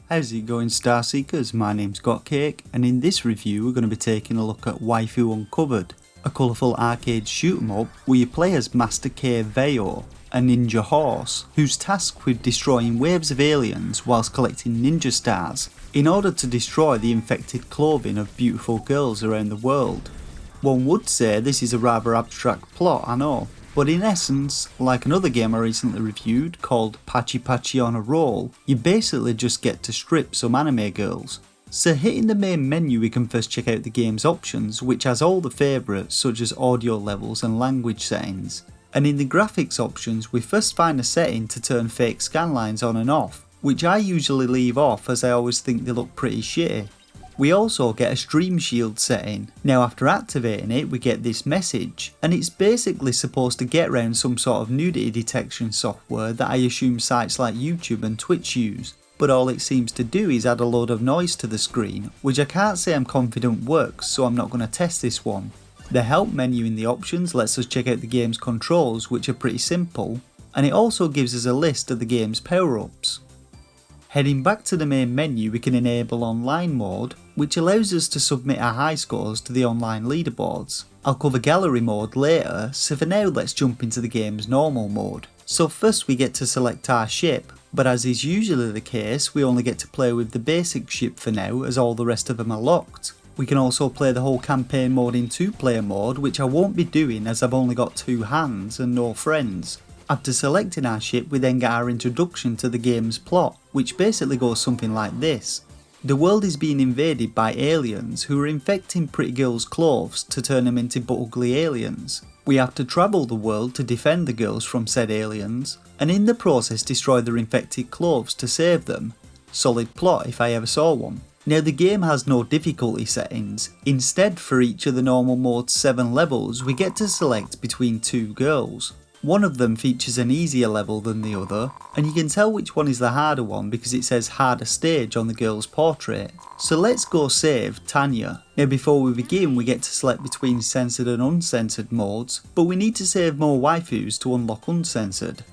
How's it going, Starseekers? My name's Gotcake, and in this review we're going to be taking a look at Waifu Uncovered, a colourful arcade shoot 'em up where you play as Master K Veo, a ninja horse, who's tasked with destroying waves of aliens whilst collecting ninja stars in order to destroy the infected clothing of beautiful girls around the world. One would say this is a rather abstract plot, I know, but in essence, like another game I recently reviewed called Pachi Pachi on a Roll, you basically just get to strip some anime girls. So hitting the main menu we can first check out the game's options, which has all the favourites such as audio levels and language settings. And in the graphics options we first find a setting to turn fake scanlines on and off, which I usually leave off as I always think they look pretty shitty. We also get a stream shield setting. Now after activating it we get this message, and it's basically supposed to get around some sort of nudity detection software that I assume sites like YouTube and Twitch use, but all it seems to do is add a load of noise to the screen, which I can't say I'm confident works, so I'm not going to test this one. The help menu in the options lets us check out the game's controls, which are pretty simple, and it also gives us a list of the game's power-ups. Heading back to the main menu we can enable online mode, which allows us to submit our high scores to the online leaderboards. I'll cover gallery mode later, so for now let's jump into the game's normal mode. So first we get to select our ship, but as is usually the case we only get to play with the basic ship for now as all the rest of them are locked. We can also play the whole campaign mode in 2-player mode, which I won't be doing as I've only got 2 hands and no friends. After selecting our ship we then get our introduction to the game's plot, which basically goes something like this. The world is being invaded by aliens who are infecting pretty girls' clothes to turn them into but ugly aliens. We have to travel the world to defend the girls from said aliens, and in the process destroy their infected clothes to save them. Solid plot if I ever saw one. Now the game has no difficulty settings. Instead, for each of the normal mode's 7 levels we get to select between 2 girls. One of them features an easier level than the other, and you can tell which one is the harder one because it says harder stage on the girl's portrait. So let's go save Tanya. Now before we begin we get to select between censored and uncensored modes, but we need to save more waifus to unlock uncensored.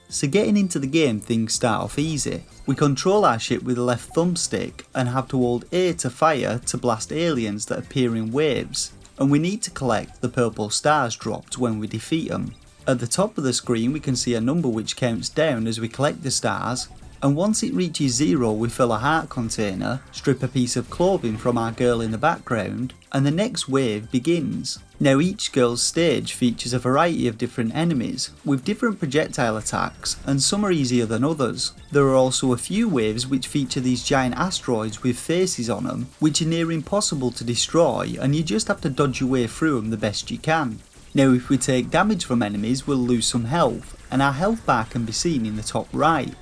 So getting into the game things start off easy. We control our ship with the left thumbstick and have to hold A to fire to blast aliens that appear in waves, and we need to collect the purple stars dropped when we defeat them. At the top of the screen we can see a number which counts down as we collect the stars, and once it reaches 0 we fill a heart container, strip a piece of clothing from our girl in the background, and the next wave begins. Now each girl's stage features a variety of different enemies, with different projectile attacks, and some are easier than others. There are also a few waves which feature these giant asteroids with faces on them, which are near impossible to destroy, and you just have to dodge your way through them the best you can. Now if we take damage from enemies we'll lose some health, and our health bar can be seen in the top right.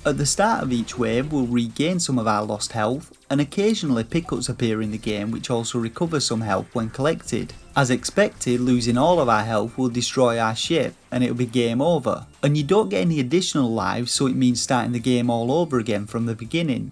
At the start of each wave we'll regain some of our lost health, and occasionally pickups appear in the game which also recover some health when collected. As expected, losing all of our health will destroy our ship and it'll be game over, and you don't get any additional lives, so it means starting the game all over again from the beginning.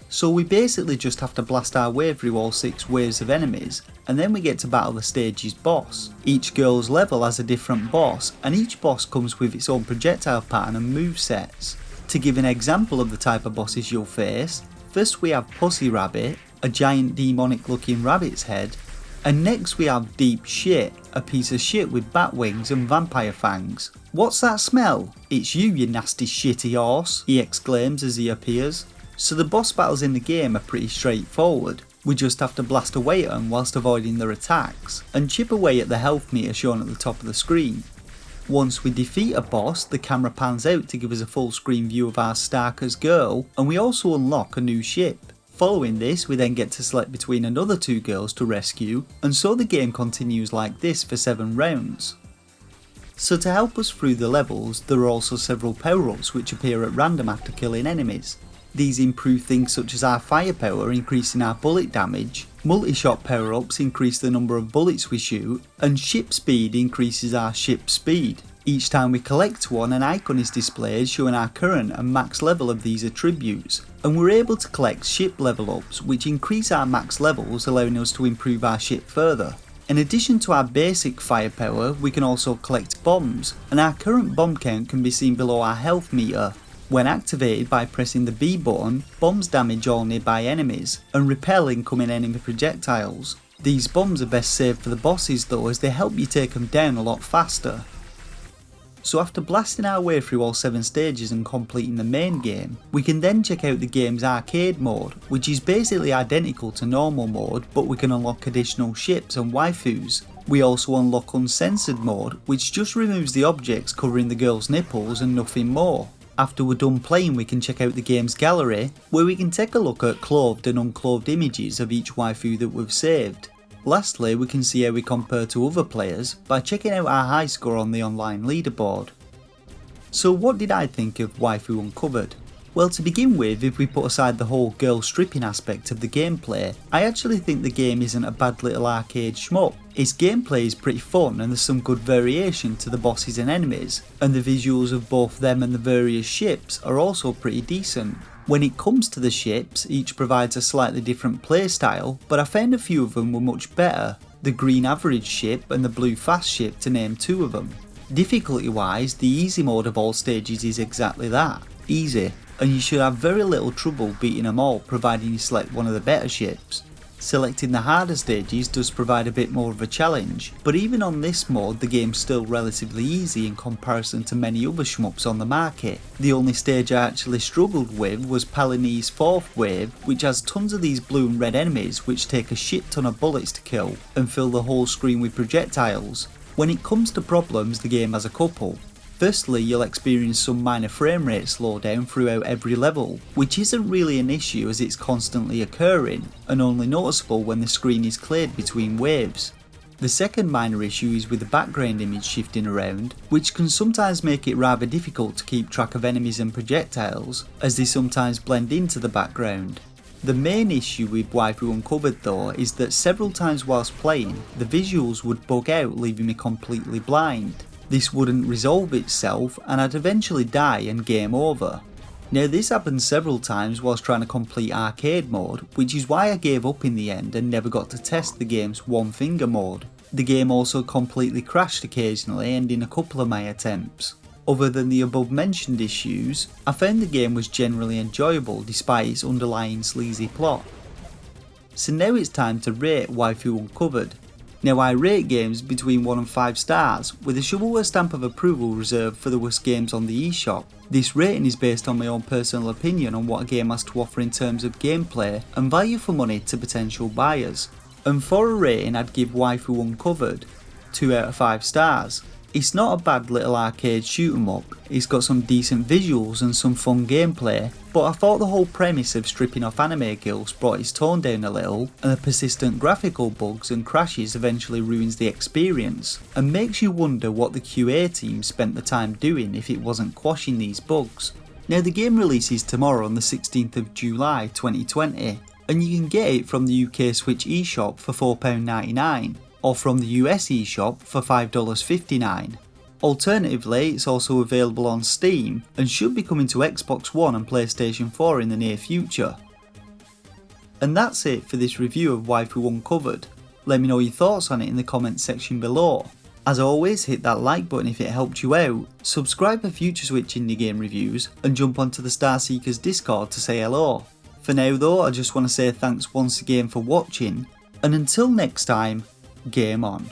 So we basically just have to blast our way through all 6 waves of enemies, and then we get to battle the stage's boss. Each girl's level has a different boss, and each boss comes with its own projectile pattern and movesets. To give an example of the type of bosses you'll face, first we have Pussy Rabbit, a giant demonic looking rabbit's head, and next we have Deep Shit, a piece of shit with bat wings and vampire fangs. "What's that smell? It's you nasty shitty horse," he exclaims as he appears. So the boss battles in the game are pretty straightforward. We just have to blast away at them whilst avoiding their attacks, and chip away at the health meter shown at the top of the screen. Once we defeat a boss, the camera pans out to give us a full screen view of our Starker's girl, and we also unlock a new ship. Following this we then get to select between another 2 girls to rescue, and so the game continues like this for 7 rounds. So to help us through the levels there are also several power-ups which appear at random after killing enemies. These improve things such as our firepower, increasing our bullet damage, multi-shot power-ups increase the number of bullets we shoot, and ship speed increases our ship speed. Each time we collect one, an icon is displayed showing our current and max level of these attributes, and we're able to collect ship level ups which increase our max levels, allowing us to improve our ship further. In addition to our basic firepower we can also collect bombs, and our current bomb count can be seen below our health meter. When activated by pressing the B button, bombs damage all nearby enemies and repel incoming enemy projectiles. These bombs are best saved for the bosses though, as they help you take them down a lot faster. So after blasting our way through all 7 stages and completing the main game, we can then check out the game's arcade mode, which is basically identical to normal mode, but we can unlock additional ships and waifus. We also unlock uncensored mode, which just removes the objects covering the girl's nipples and nothing more. After we're done playing, we can check out the game's gallery, where we can take a look at clothed and unclothed images of each waifu that we've saved. Lastly, we can see how we compare to other players by checking out our high score on the online leaderboard. So what did I think of Waifu Uncovered? Well, to begin with, if we put aside the whole girl stripping aspect of the gameplay, I actually think the game isn't a bad little arcade shmup. Its gameplay is pretty fun and there's some good variation to the bosses and enemies, and the visuals of both them and the various ships are also pretty decent. When it comes to the ships, each provides a slightly different playstyle, but I found a few of them were much better. The green average ship and the blue fast ship, to name 2 of them. Difficulty wise, the easy mode of all stages is exactly that, easy, and you should have very little trouble beating them all providing you select one of the better ships. Selecting the harder stages does provide a bit more of a challenge, but even on this mode the game's still relatively easy in comparison to many other shmups on the market. The only stage I actually struggled with was Palini's 4th wave, which has tons of these blue and red enemies which take a shit ton of bullets to kill and fill the whole screen with projectiles. When it comes to problems, the game has a couple. Firstly, you'll experience some minor frame rate slowdown throughout every level, which isn't really an issue as it's constantly occurring and only noticeable when the screen is cleared between waves. The second minor issue is with the background image shifting around, which can sometimes make it rather difficult to keep track of enemies and projectiles, as they sometimes blend into the background. The main issue with Waifu Uncovered though is that several times whilst playing, the visuals would bug out, leaving me completely blind. This wouldn't resolve itself and I'd eventually die and game over. Now this happened several times whilst trying to complete arcade mode, which is why I gave up in the end and never got to test the game's one finger mode. The game also completely crashed occasionally, ending a couple of my attempts. Other than the above mentioned issues, I found the game was generally enjoyable despite its underlying sleazy plot. So now it's time to rate Waifu Uncovered. Now I rate games between 1 and 5 stars, with a shovelware stamp of approval reserved for the worst games on the eShop. This rating is based on my own personal opinion on what a game has to offer in terms of gameplay and value for money to potential buyers. And for a rating I'd give Waifu Uncovered 2 out of 5 stars. It's not a bad little arcade shoot 'em up, it's got some decent visuals and some fun gameplay, but I thought the whole premise of stripping off anime girls brought its tone down a little, and the persistent graphical bugs and crashes eventually ruins the experience, and makes you wonder what the QA team spent the time doing if it wasn't quashing these bugs. Now the game releases tomorrow on the 16th of July 2020, and you can get it from the UK Switch eShop for £4.99. Or from the US eShop for $5.59. Alternatively, it's also available on Steam and should be coming to Xbox One and PlayStation 4 in the near future. And that's it for this review of Waifu Uncovered. Let me know your thoughts on it in the comments section below. As always, hit that like button if it helped you out, subscribe for future Switch indie game reviews, and jump onto the Starseekers Discord to say hello. For now though, I just want to say thanks once again for watching, and until next time, game on.